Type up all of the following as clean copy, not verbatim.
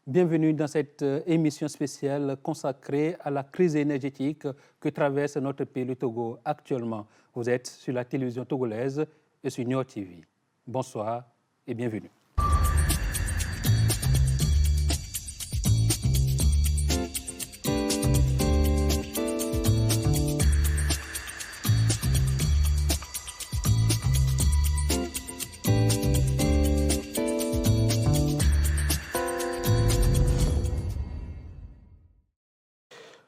Bienvenue dans cette émission spéciale consacrée à la crise énergétique que traverse notre pays, le Togo, actuellement. Vous êtes sur la télévision togolaise et sur Niort TV. Bonsoir et bienvenue.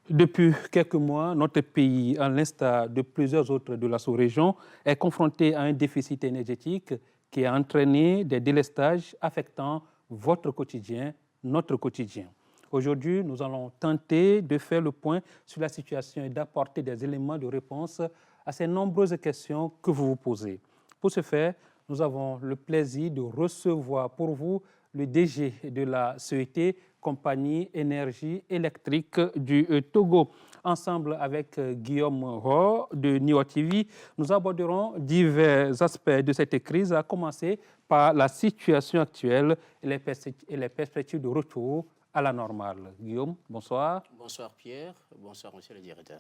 Depuis quelques mois, notre pays, à l'instar de plusieurs autres de la sous-région, est confronté à un déficit énergétique qui a entraîné des délestages affectant votre quotidien, notre quotidien. Aujourd'hui, nous allons tenter de faire le point sur la situation et d'apporter des éléments de réponse à ces nombreuses questions que vous vous posez. Pour ce faire, nous avons le plaisir de recevoir pour vous le DG de la CET, Compagnie Énergie électrique du Togo. Ensemble avec Guillaume Ho de Niort TV, nous aborderons divers aspects de cette crise, à commencer par la situation actuelle et les perspectives de retour à la normale. Guillaume, bonsoir. Bonsoir Pierre, bonsoir monsieur le directeur.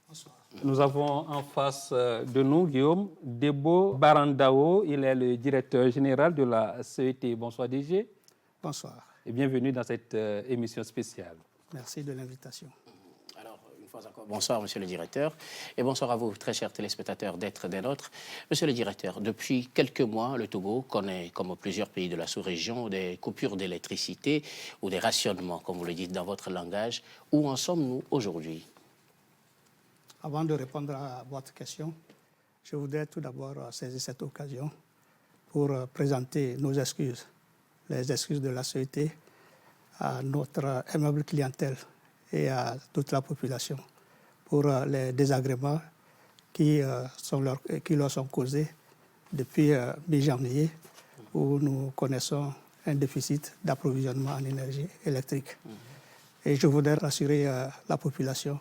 Bonsoir. Nous avons en face de nous, Guillaume, Debo Barandao, il est le directeur général de la CET. Bonsoir DG. Bonsoir. Et bienvenue dans cette émission spéciale. Merci de l'invitation. Alors, une fois encore, bonsoir monsieur le directeur et bonsoir à vous, très chers téléspectateurs, d'être des nôtres. Monsieur le directeur, depuis quelques mois, le Togo connaît, comme plusieurs pays de la sous-région, des coupures d'électricité ou des rationnements, comme vous le dites dans votre langage. Où en sommes-nous aujourd'hui? Avant de répondre à votre question, je voudrais tout d'abord saisir cette occasion pour présenter nos excuses, les excuses de la société à notre aimable clientèle et à toute la population pour les désagréments qui leur sont causés depuis mi-janvier, où nous connaissons un déficit d'approvisionnement en énergie électrique. Et je voudrais rassurer la population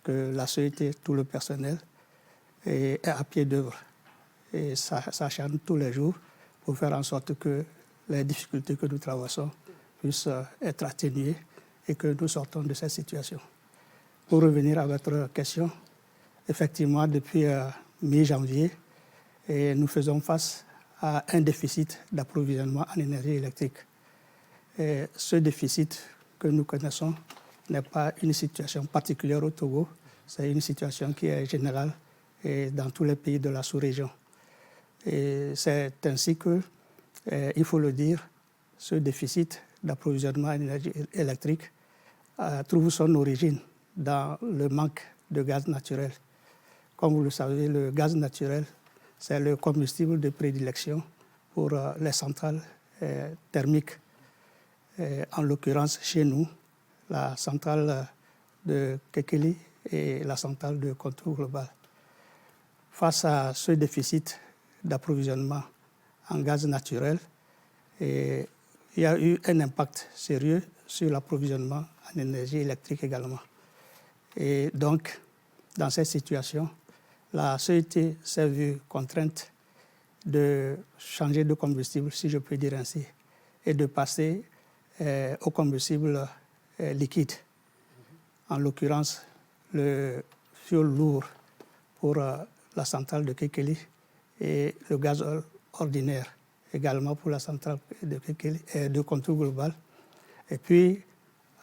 que la société, tout le personnel est à pied d'œuvre et s'acharne tous les jours pour faire en sorte que les difficultés que nous traversons puissent être atténuées et que nous sortons de cette situation. Pour revenir à votre question, effectivement, depuis mi-janvier, nous faisons face à un déficit d'approvisionnement en énergie électrique. Et ce déficit que nous connaissons n'est pas une situation particulière au Togo, c'est une situation qui est générale et dans tous les pays de la sous-région. Et c'est ainsi que, il faut le dire, ce déficit d'approvisionnement en énergie électrique trouve son origine dans le manque de gaz naturel. Comme vous le savez, le gaz naturel, c'est le combustible de prédilection pour les centrales thermiques. En l'occurrence, chez nous, la centrale de Kekeli et la centrale de contrôle global. Face à ce déficit d'approvisionnement en gaz naturel, il y a eu un impact sérieux sur l'approvisionnement en énergie électrique également. Et donc, dans cette situation, la CET s'est vue contrainte de changer de combustible, si je peux dire ainsi, et de passer au combustible liquide. En l'occurrence, le fioul lourd pour la centrale de Kekeli et le gazole ordinaire également pour la centrale de Kekeli, de contrôle global. Et puis,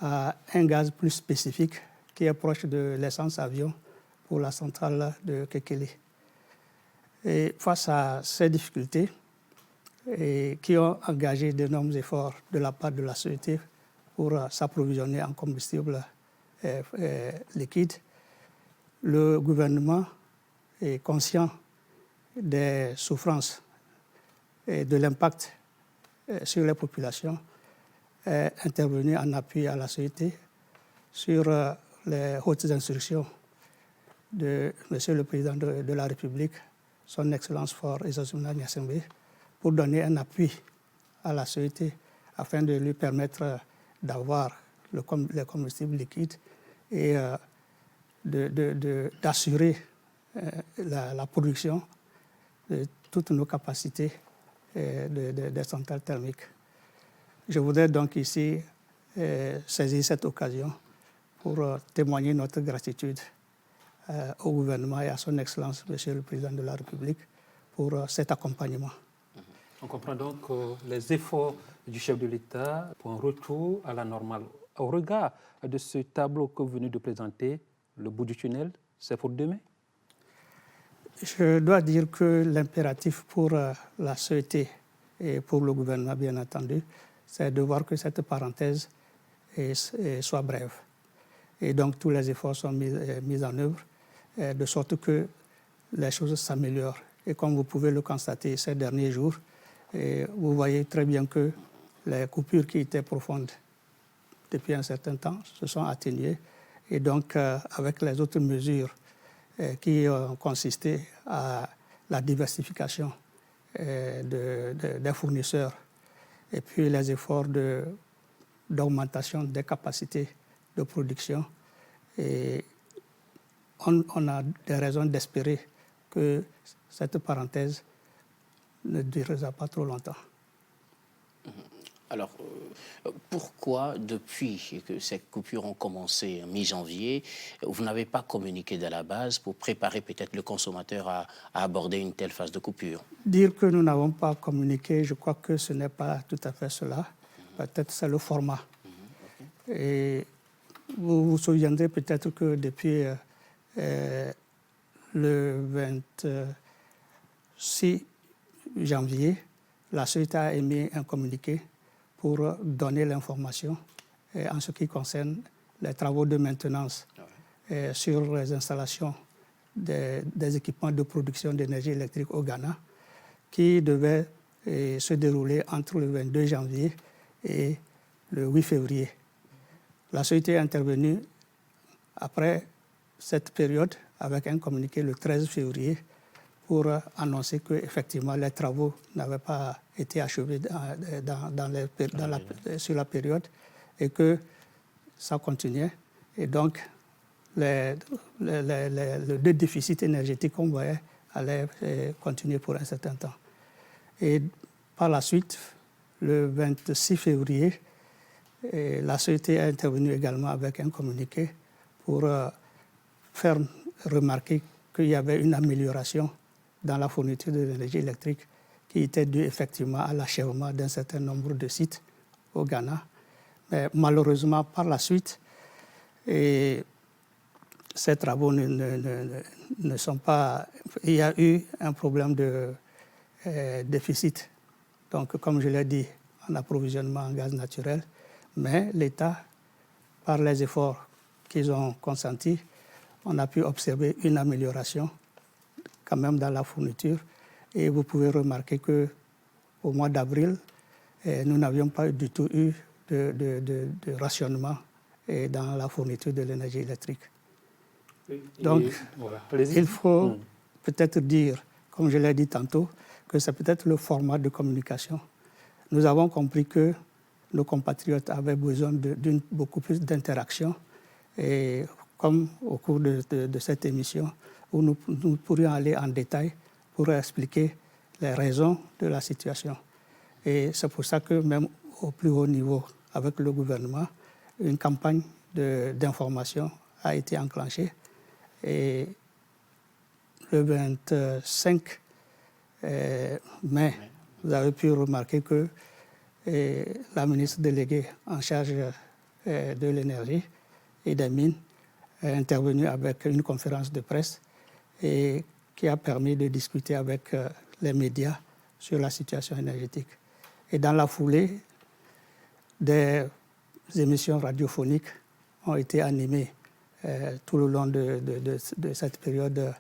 un gaz plus spécifique qui est proche de l'essence avion pour la centrale de Kekeli. Et face à ces difficultés, qui ont engagé d'énormes efforts de la part de la société pour s'approvisionner en combustible liquide, le gouvernement est conscient des souffrances et de l'impact sur les populations, est intervenu en appui à la société sur les hautes instructions de Monsieur le Président de la République, Son Excellence Faure Ezazuna Gnassingbé, pour donner un appui à la société afin de lui permettre d'avoir les combustibles liquides et d'assurer la production de toutes nos capacités des centrales thermiques. Je voudrais donc ici saisir cette occasion pour témoigner notre gratitude au gouvernement et à son Excellence, Monsieur le Président de la République, pour cet accompagnement. On comprend donc les efforts du chef de l'État pour un retour à la normale. Au regard de ce tableau que vous venez de présenter, le bout du tunnel, c'est pour demain? Je dois dire que l'impératif pour la société et pour le gouvernement, bien entendu, c'est de voir que cette parenthèse soit brève. Et donc tous les efforts sont mis en œuvre de sorte que les choses s'améliorent. Et comme vous pouvez le constater ces derniers jours, vous voyez très bien que les coupures qui étaient profondes depuis un certain temps se sont atténuées. Et donc, avec les autres mesures qui ont consisté à la diversification des fournisseurs et puis les efforts d'augmentation des capacités de production, et on a des raisons d'espérer que cette parenthèse ne durera pas trop longtemps. Alors, pourquoi, depuis que ces coupures ont commencé en mi-janvier, vous n'avez pas communiqué de la base pour préparer peut-être le consommateur à aborder une telle phase de coupure? Dire que nous n'avons pas communiqué, je crois que ce n'est pas tout à fait cela. Peut-être c'est le format. Et vous vous souviendrez peut-être que depuis le 26 janvier, la société a émis un communiqué pour donner l'information en ce qui concerne les travaux de maintenance sur les installations des équipements de production d'énergie électrique au Ghana, qui devaient se dérouler entre le 22 janvier et le 8 février. La société est intervenue après cette période avec un communiqué le 13 février pour annoncer qu'effectivement les travaux n'avaient pas été achevés sur la période et que ça continuait. Et donc, le déficit énergétique qu'on voyait allait continuer pour un certain temps. Et par la suite, le 26 février, la société a intervenu également avec un communiqué pour faire remarquer qu'il y avait une amélioration dans la fourniture de l'énergie électrique qui était due effectivement à l'achèvement d'un certain nombre de sites au Ghana. Mais malheureusement, par la suite, ces travaux ne sont pas... Il y a eu un problème de déficit, donc comme je l'ai dit, en approvisionnement en gaz naturel, mais l'État, par les efforts qu'ils ont consentis, on a pu observer une amélioration quand même dans la fourniture. Et vous pouvez remarquer qu'au mois d'avril, nous n'avions pas du tout eu de rationnement dans la fourniture de l'énergie électrique. Donc, voilà. Il faut peut-être dire, comme je l'ai dit tantôt, que c'est peut-être le format de communication. Nous avons compris que nos compatriotes avaient besoin d'une beaucoup plus d'interaction. Et comme au cours de cette émission, où nous pourrions aller en détail pour expliquer les raisons de la situation. Et c'est pour ça que même au plus haut niveau, avec le gouvernement, une campagne d'information a été enclenchée. Et le 25 mai, vous avez pu remarquer que la ministre déléguée en charge de l'énergie et des mines est intervenue avec une conférence de presse et qui a permis de discuter avec les médias sur la situation énergétique. Et dans la foulée, des émissions radiophoniques ont été animées tout le long de cette période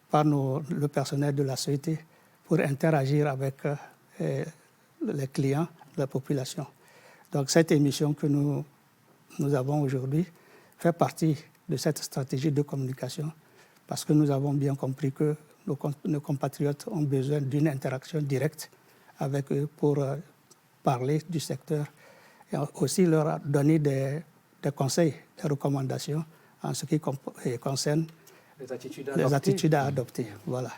par le personnel de la société pour interagir avec les clients, la population. Donc cette émission que nous avons aujourd'hui fait partie de cette stratégie de communication parce que nous avons bien compris que nos compatriotes ont besoin d'une interaction directe avec eux pour parler du secteur et aussi leur donner des conseils, des recommandations en ce qui concerne les attitudes à adopter. Voilà.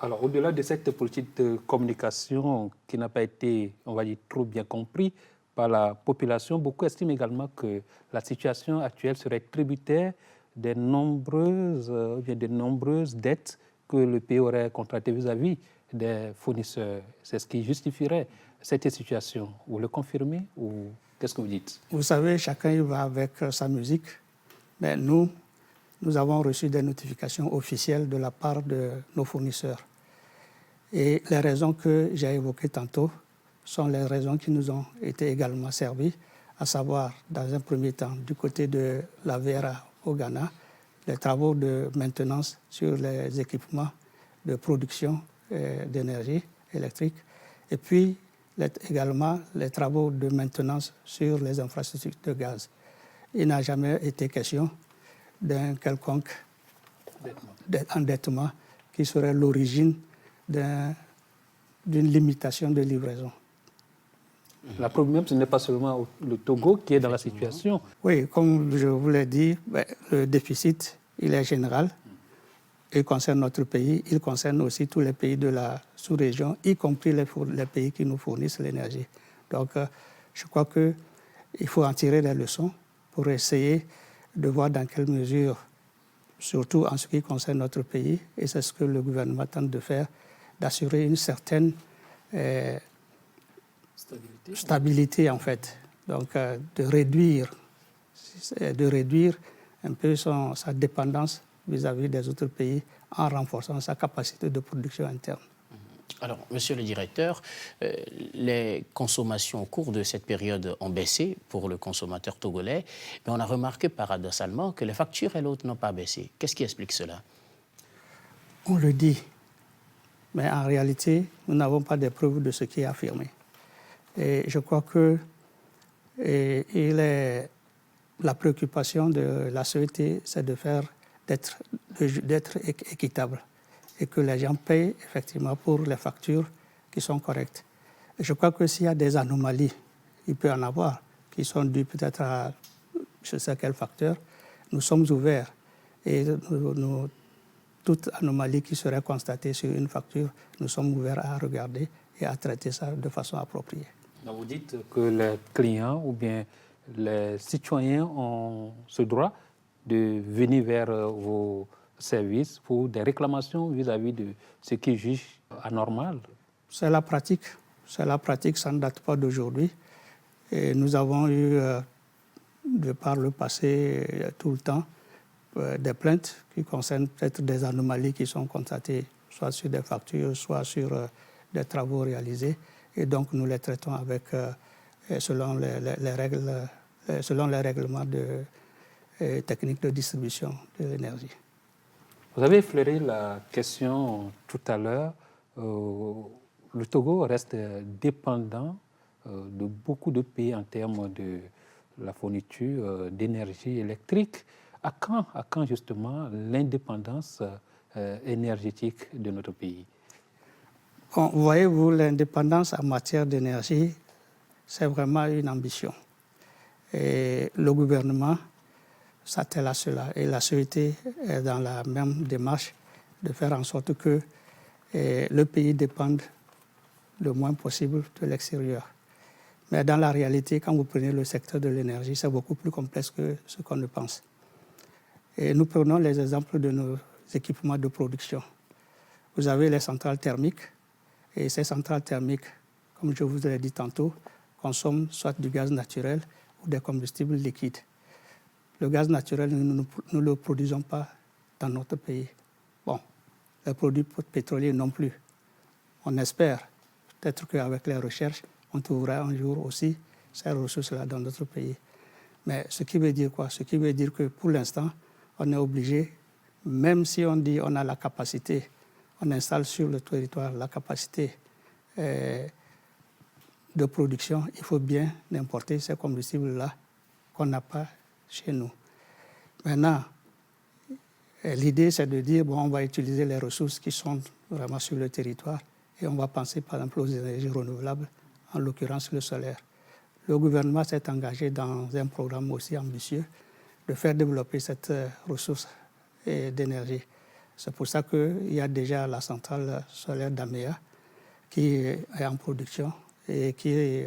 Alors, au-delà de cette politique de communication qui n'a pas été, on va dire, trop bien comprise, par la population. Beaucoup estiment également que la situation actuelle serait tributaire des nombreuses dettes que le pays aurait contractées vis-à-vis des fournisseurs. C'est ce qui justifierait cette situation. Vous le confirmez ou qu'est-ce que vous dites? Vous savez, chacun y va avec sa musique. Mais nous avons reçu des notifications officielles de la part de nos fournisseurs. Et les raisons que j'ai évoquées tantôt sont les raisons qui nous ont été également servies, à savoir, dans un premier temps, du côté de la VRA au Ghana, les travaux de maintenance sur les équipements de production d'énergie électrique, et puis également les travaux de maintenance sur les infrastructures de gaz. Il n'a jamais été question d'un quelconque endettement qui serait l'origine d'une limitation de livraison. La problème, ce n'est pas seulement le Togo qui est dans la situation. Oui, comme je vous l'ai dit, le déficit, il est général. Il concerne notre pays, il concerne aussi tous les pays de la sous-région, y compris les pays qui nous fournissent l'énergie. Donc, je crois qu'il faut en tirer les leçons pour essayer de voir dans quelle mesure, surtout en ce qui concerne notre pays, et c'est ce que le gouvernement tente de faire, d'assurer une certaine stabilité en fait. Donc, de réduire un peu sa dépendance vis-à-vis des autres pays en renforçant sa capacité de production interne. Alors, monsieur le directeur, les consommations au cours de cette période ont baissé pour le consommateur togolais, mais on a remarqué paradoxalement que les factures et l'autre n'ont pas baissé. Qu'est-ce qui explique cela? On le dit, mais en réalité, nous n'avons pas de preuves de ce qui est affirmé. Et je crois que la préoccupation de la société, c'est d'être équitable et que les gens payent effectivement pour les factures qui sont correctes. Et je crois que s'il y a des anomalies, il peut y en avoir, qui sont dues peut-être à je ne sais quel facteur, nous sommes ouverts. Et toute anomalie qui serait constatée sur une facture, nous sommes ouverts à regarder et à traiter ça de façon appropriée. Donc vous dites que les clients ou bien les citoyens ont ce droit de venir vers vos services pour des réclamations vis-à-vis de ce qu'ils jugent anormal. C'est la pratique, ça ne date pas d'aujourd'hui. Et nous avons eu, de par le passé, tout le temps, des plaintes qui concernent peut-être des anomalies qui sont constatées, soit sur des factures, soit sur des travaux réalisés. Et donc nous les traitons selon les règlements techniques de distribution de l'énergie. Vous avez effleuré la question tout à l'heure. Le Togo reste dépendant de beaucoup de pays en termes de la fourniture d'énergie électrique. À quand justement l'indépendance énergétique de notre pays? Bon, voyez-vous, l'indépendance en matière d'énergie, c'est vraiment une ambition. Et le gouvernement s'attelle à cela. Et la société est dans la même démarche de faire en sorte que le pays dépende le moins possible de l'extérieur. Mais dans la réalité, quand vous prenez le secteur de l'énergie, c'est beaucoup plus complexe que ce qu'on ne pense. Et nous prenons les exemples de nos équipements de production. Vous avez les centrales thermiques, et ces centrales thermiques, comme je vous l'ai dit tantôt, consomment soit du gaz naturel ou des combustibles liquides. Le gaz naturel, nous ne le produisons pas dans notre pays. Bon, les produits pétroliers non plus. On espère peut-être qu'avec les recherches, on trouvera un jour aussi ces ressources-là dans notre pays. Mais ce qui veut dire quoi? Ce qui veut dire que pour l'instant, on est obligé, même si on dit on a la capacité, on installe sur le territoire la capacité de production, il faut bien importer ces combustibles-là qu'on n'a pas chez nous. Maintenant, l'idée, c'est de dire, bon, on va utiliser les ressources qui sont vraiment sur le territoire et on va penser, par exemple, aux énergies renouvelables, en l'occurrence le solaire. Le gouvernement s'est engagé dans un programme aussi ambitieux de faire développer cette ressource d'énergie. C'est pour ça qu'il y a déjà la centrale solaire d'Amea qui est en production et qui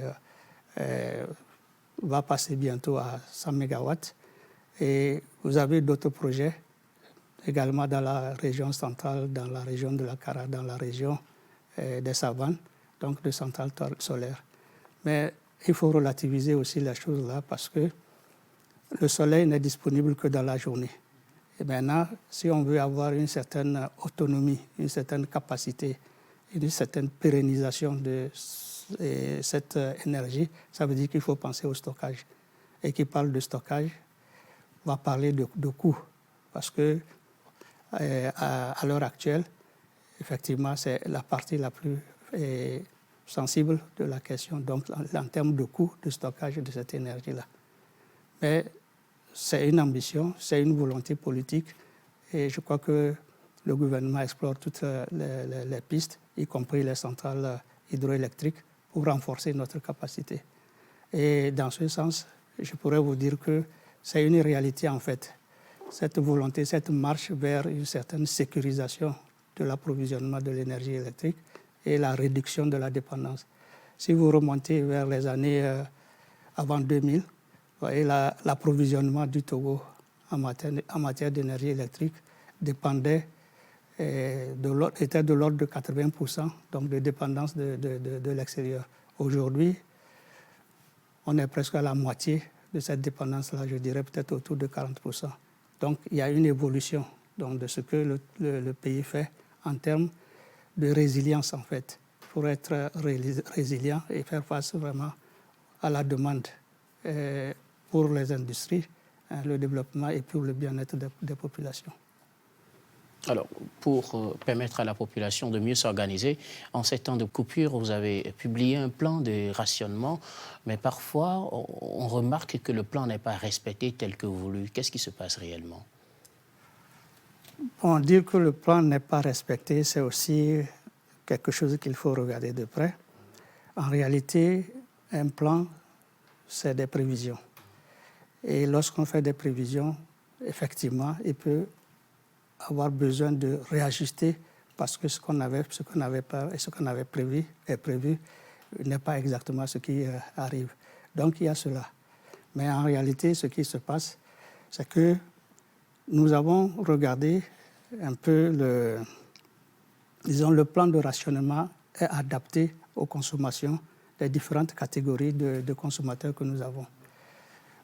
va passer bientôt à 100 MW. Et vous avez d'autres projets également dans la région centrale, dans la région de la Kara, dans la région des savanes, donc de centrales solaires. Mais il faut relativiser aussi les choses là parce que le soleil n'est disponible que dans la journée. Et maintenant, si on veut avoir une certaine autonomie, une certaine capacité, une certaine pérennisation de cette énergie, ça veut dire qu'il faut penser au stockage. Et qui parle de stockage va parler de coût. Parce que à l'heure actuelle, effectivement, c'est la partie la plus sensible de la question, donc en termes de coût de stockage de cette énergie-là. Mais c'est une ambition, c'est une volonté politique et je crois que le gouvernement explore toutes les pistes, y compris les centrales hydroélectriques, pour renforcer notre capacité. Et dans ce sens, je pourrais vous dire que c'est une réalité en fait. Cette volonté, cette marche vers une certaine sécurisation de l'approvisionnement de l'énergie électrique et la réduction de la dépendance. Si vous remontez vers les années avant 2000, vous voyez, l'approvisionnement du Togo en matière d'énergie électrique dépendait, était de l'ordre de 80%, donc de dépendance de l'extérieur. Aujourd'hui, on est presque à la moitié de cette dépendance-là, je dirais peut-être autour de 40%. Donc il y a une évolution donc, de ce que le pays fait en termes de résilience en fait, pour être résilient et faire face vraiment à la demande pour les industries, le développement et pour le bien-être des populations. Alors, pour permettre à la population de mieux s'organiser, en ces temps de coupure, vous avez publié un plan de rationnement, mais parfois, on remarque que le plan n'est pas respecté tel que voulu. Qu'est-ce qui se passe réellement? Bon, dire que le plan n'est pas respecté, c'est aussi quelque chose qu'il faut regarder de près. En réalité, un plan, c'est des prévisions. Et lorsqu'on fait des prévisions, effectivement, il peut avoir besoin de réajuster parce que ce qu'on avait prévu n'est pas exactement ce qui arrive. Donc il y a cela. Mais en réalité, ce qui se passe, c'est que nous avons regardé un peu le plan de rationnement est adapté aux consommations des différentes catégories de consommateurs que nous avons.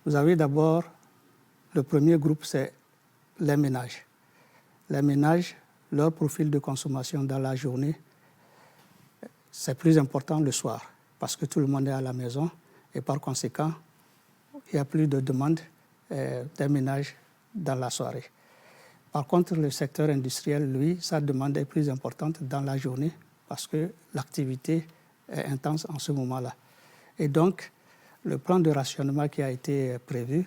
Vous avez d'abord, le premier groupe, c'est les ménages. Les ménages, leur profil de consommation dans la journée, c'est plus important le soir parce que tout le monde est à la maison et par conséquent, il y a plus de demande des ménages dans la soirée. Par contre, le secteur industriel, lui, sa demande est plus importante dans la journée parce que l'activité est intense en ce moment-là. Et donc, le plan de rationnement qui a été prévu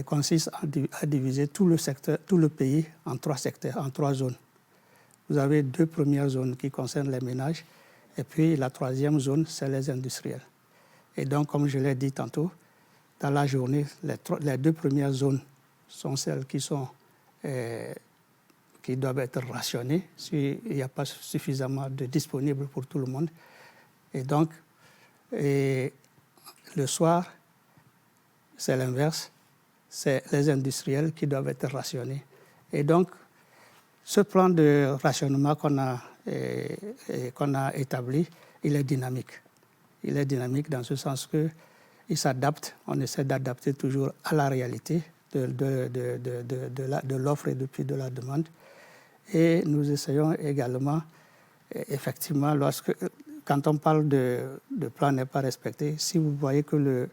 consiste à diviser tout le pays en 3 secteurs, en 3 zones. Vous avez 2 premières zones qui concernent les ménages et puis la 3e zone, c'est les industriels. Et donc, comme je l'ai dit tantôt, dans la journée, les 2 premières zones sont celles qui doivent être rationnées s'il n'y a pas suffisamment de disponible pour tout le monde. Et donc, le soir, c'est l'inverse. C'est les industriels qui doivent être rationnés. Et donc, ce plan de rationnement qu'on a établi, il est dynamique. Il est dynamique dans ce sens qu'il s'adapte, on essaie d'adapter toujours à la réalité de l'offre et puis de la demande. Et nous essayons également, effectivement, quand on parle de plan n'est pas respecté, si vous voyez que le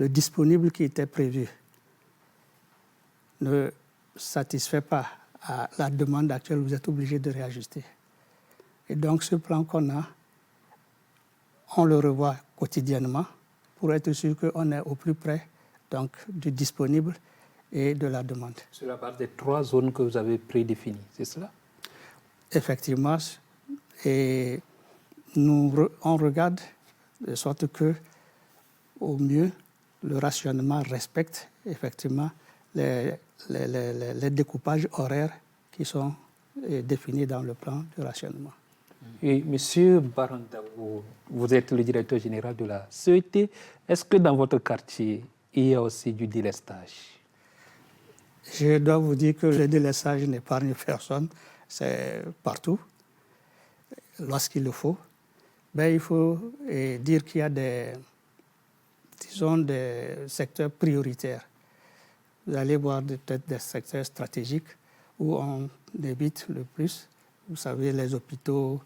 disponible qui était prévu ne satisfait pas à la demande actuelle, vous êtes obligé de réajuster. Et donc ce plan qu'on a, on le revoit quotidiennement pour être sûr qu'on est au plus près donc, du disponible et de la demande. Sur la base des 3 zones que vous avez prédéfinies, c'est cela? Effectivement. Et on regarde de sorte que, au mieux, le rationnement respecte effectivement les découpages horaires qui sont définis dans le plan de rationnement. Et Monsieur Barandaou, vous êtes le directeur général de la CET. Est-ce que dans votre quartier, il y a aussi du délestage? Je dois vous dire que le délestage n'épargne personne, c'est partout, lorsqu'il le faut. Ben, il faut dire qu'il y a des secteurs prioritaires. Vous allez voir peut-être des secteurs stratégiques où on évite le plus. Vous savez, les hôpitaux,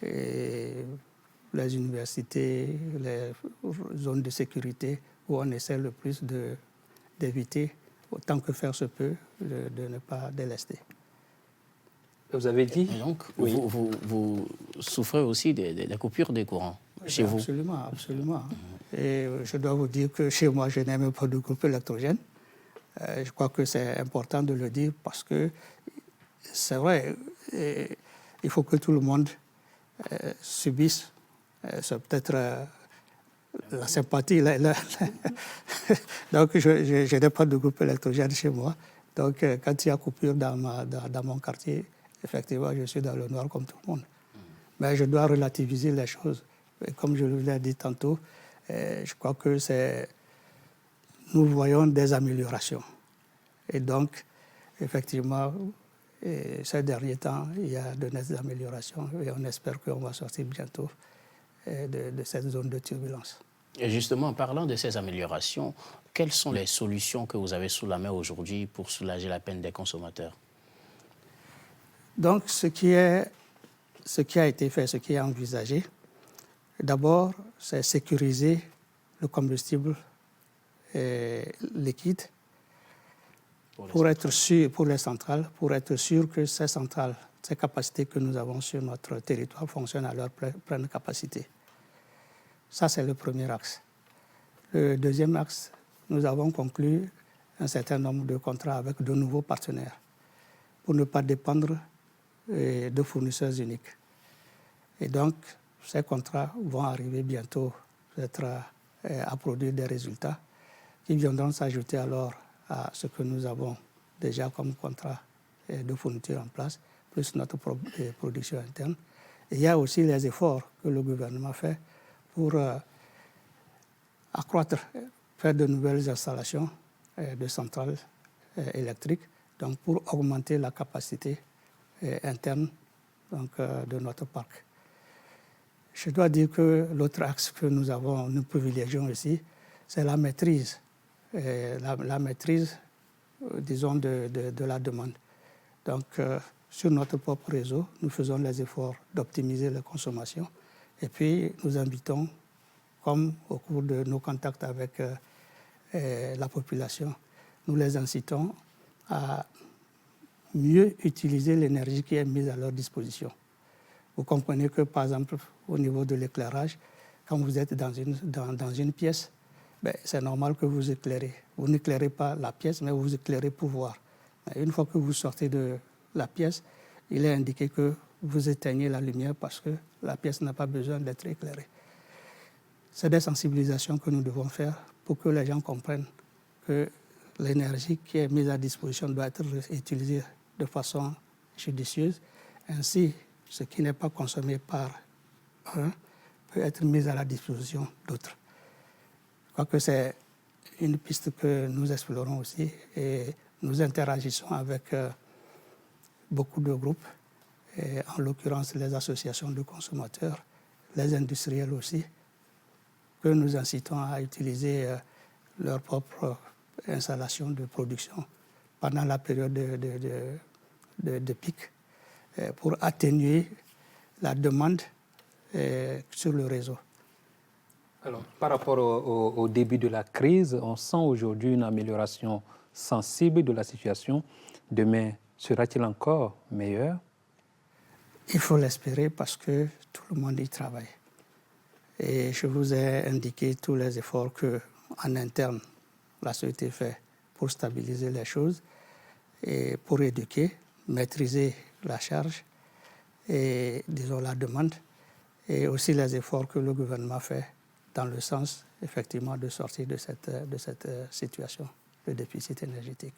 les universités, les zones de sécurité où on essaie le plus d'éviter, autant que faire se peut, de ne pas délester. Vous avez dit? Et donc, oui. vous souffrez aussi des coupures des courants chez vous? Absolument, absolument. Et je dois vous dire que chez moi, je n'ai même pas de groupe électrogène. Je crois que c'est important de le dire parce que c'est vrai, il faut que tout le monde subisse. C'est peut-être la sympathie. Donc, je n'ai pas de groupe électrogène chez moi. Donc, quand il y a coupure dans mon quartier, effectivement, je suis dans le noir comme tout le monde. Mais je dois relativiser les choses. Et comme je l'ai dit tantôt, je crois que nous voyons des améliorations. Et donc, effectivement, ces derniers temps, il y a de nettes améliorations et on espère qu'on va sortir bientôt de cette zone de turbulence. Et justement, en parlant de ces améliorations, quelles sont les solutions que vous avez sous la main aujourd'hui pour soulager la peine des consommateurs? Donc, ce qui a été fait, ce qui est envisagé, d'abord, c'est sécuriser le combustible liquide pour être sûr, pour les centrales, pour être sûr que ces centrales, ces capacités que nous avons sur notre territoire fonctionnent à leur pleine capacité. Ça, c'est le premier axe. Le deuxième axe, nous avons conclu un certain nombre de contrats avec de nouveaux partenaires pour ne pas dépendre de fournisseurs uniques. Et donc, ces contrats vont arriver bientôt peut-être à produire des résultats qui viendront s'ajouter alors à ce que nous avons déjà comme contrat de fourniture en place, plus notre production interne. Et il y a aussi les efforts que le gouvernement fait pour accroître, faire de nouvelles installations de centrales électriques, donc pour augmenter la capacité interne donc, de notre parc. Je dois dire que l'autre axe que nous privilégions ici, c'est la maîtrise. La maîtrise, disons, de la demande. Donc, sur notre propre réseau, nous faisons les efforts d'optimiser la consommation. Et puis, nous invitons, comme au cours de nos contacts avec la population, nous les incitons à mieux utiliser l'énergie qui est mise à leur disposition. Vous comprenez que, par exemple, au niveau de l'éclairage, quand vous êtes dans une pièce, ben, c'est normal que vous éclairez. Vous n'éclairez pas la pièce, mais vous éclairez pour voir. Une fois que vous sortez de la pièce, il est indiqué que vous éteignez la lumière parce que la pièce n'a pas besoin d'être éclairée. C'est des sensibilisations que nous devons faire pour que les gens comprennent que l'énergie qui est mise à disposition doit être utilisée de façon judicieuse. Ainsi, ce qui n'est pas consommé par un peut être mis à la disposition d'autres. Je crois que c'est une piste que nous explorons aussi et nous interagissons avec beaucoup de groupes, et en l'occurrence les associations de consommateurs, les industriels aussi, que nous incitons à utiliser leur propre installation de production pendant la période de pic pour atténuer la demande sur le réseau. Alors, par rapport au début de la crise, on sent aujourd'hui une amélioration sensible de la situation. Demain, sera-t-il encore meilleur? Il faut l'espérer parce que tout le monde y travaille. Et je vous ai indiqué tous les efforts qu'en interne, la société fait pour stabiliser les choses et pour éduquer, maîtriser la charge et, disons, la demande, et aussi les efforts que le gouvernement fait dans le sens, effectivement, de sortir de cette situation de déficit énergétique.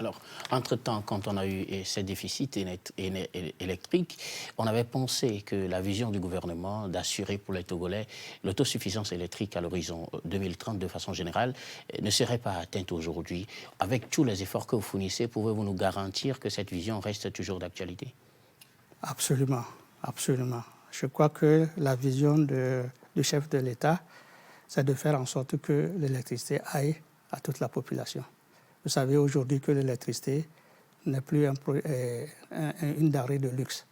Alors, entre-temps, quand on a eu ces déficits électriques, on avait pensé que la vision du gouvernement d'assurer pour les Togolais l'autosuffisance électrique à l'horizon 2030 de façon générale ne serait pas atteinte aujourd'hui. Avec tous les efforts que vous fournissez, pouvez-vous nous garantir que cette vision reste toujours d'actualité? Absolument, absolument. Je crois que la vision du chef de l'État, c'est de faire en sorte que l'électricité aille à toute la population. Vous savez aujourd'hui que l'électricité n'est plus une denrée de luxe.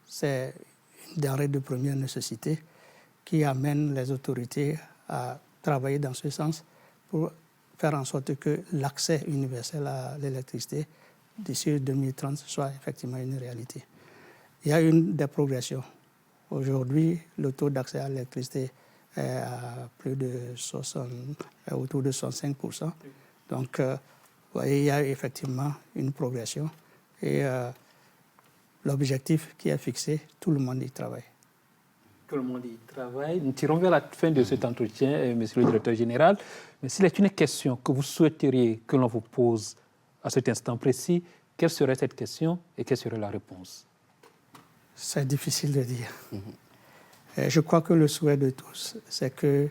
C'est une denrée de première nécessité qui amène les autorités à travailler dans ce sens pour faire en sorte que l'accès universel à l'électricité d'ici 2030 soit effectivement une réalité. Il y a une des progressions. Aujourd'hui, le taux d'accès à l'électricité est à plus de autour de 65%. Donc, vous voyez, il y a effectivement une progression et l'objectif qui est fixé, tout le monde y travaille. Tout le monde y travaille. Nous tirons vers la fin de cet entretien, monsieur le directeur général. Mais s'il est une question que vous souhaiteriez que l'on vous pose à cet instant précis, quelle serait cette question et quelle serait la réponse? C'est difficile de dire. Je crois que le souhait de tous, c'est que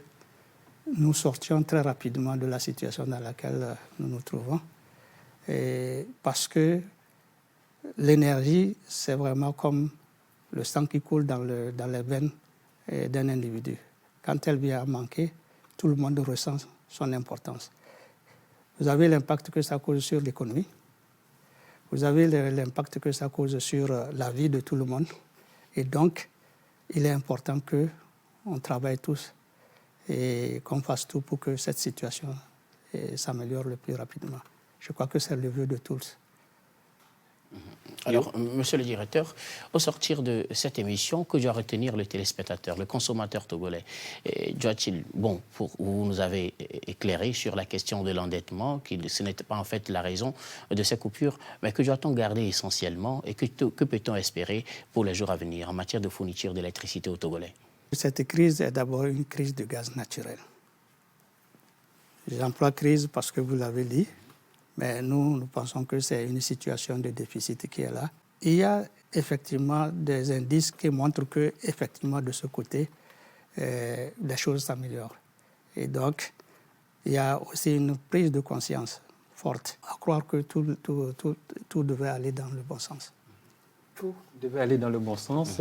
nous sortions très rapidement de la situation dans laquelle nous nous trouvons. Et parce que l'énergie, c'est vraiment comme le sang qui coule dans les veines d'un individu. Quand elle vient à manquer, tout le monde ressent son importance. Vous avez l'impact que ça cause sur l'économie. Vous avez l'impact que ça cause sur la vie de tout le monde. Et donc, il est important qu'on travaille tous et qu'on fasse tout pour que cette situation s'améliore le plus rapidement. Je crois que c'est le vœu de tous. Alors, monsieur le directeur, au sortir de cette émission, que doit retenir le téléspectateur, le consommateur togolais? Doit-il, vous nous avez éclairé sur la question de l'endettement, ce n'était pas en fait la raison de ces coupures, mais que doit-on garder essentiellement et que peut-on espérer pour les jours à venir en matière de fourniture d'électricité aux Togolais? Cette crise est d'abord une crise de gaz naturel. J'emploie crise parce que vous l'avez dit, mais nous pensons que c'est une situation de déficit qui est là. Il y a effectivement des indices qui montrent que, effectivement, de ce côté, les choses s'améliorent. Et donc, il y a aussi une prise de conscience forte, à croire que tout devait aller dans le bon sens. Tout devait aller dans le bon sens.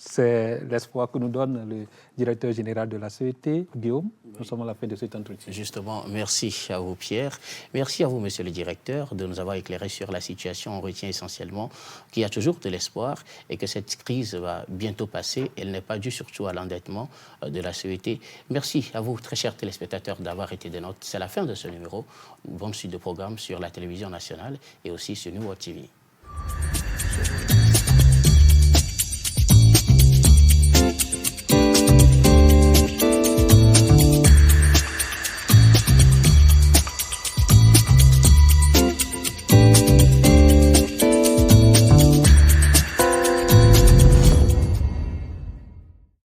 C'est l'espoir que nous donne le directeur général de la CET, Guillaume. Nous sommes à la fin de cet entretien. Justement, merci à vous, Pierre. Merci à vous, monsieur le directeur, de nous avoir éclairé sur la situation. On retient essentiellement qu'il y a toujours de l'espoir et que cette crise va bientôt passer. Elle n'est pas due surtout à l'endettement de la CET. Merci à vous, très chers téléspectateurs, d'avoir été des nôtres. C'est la fin de ce numéro. Une bonne suite de programmes sur la télévision nationale et aussi sur New World TV.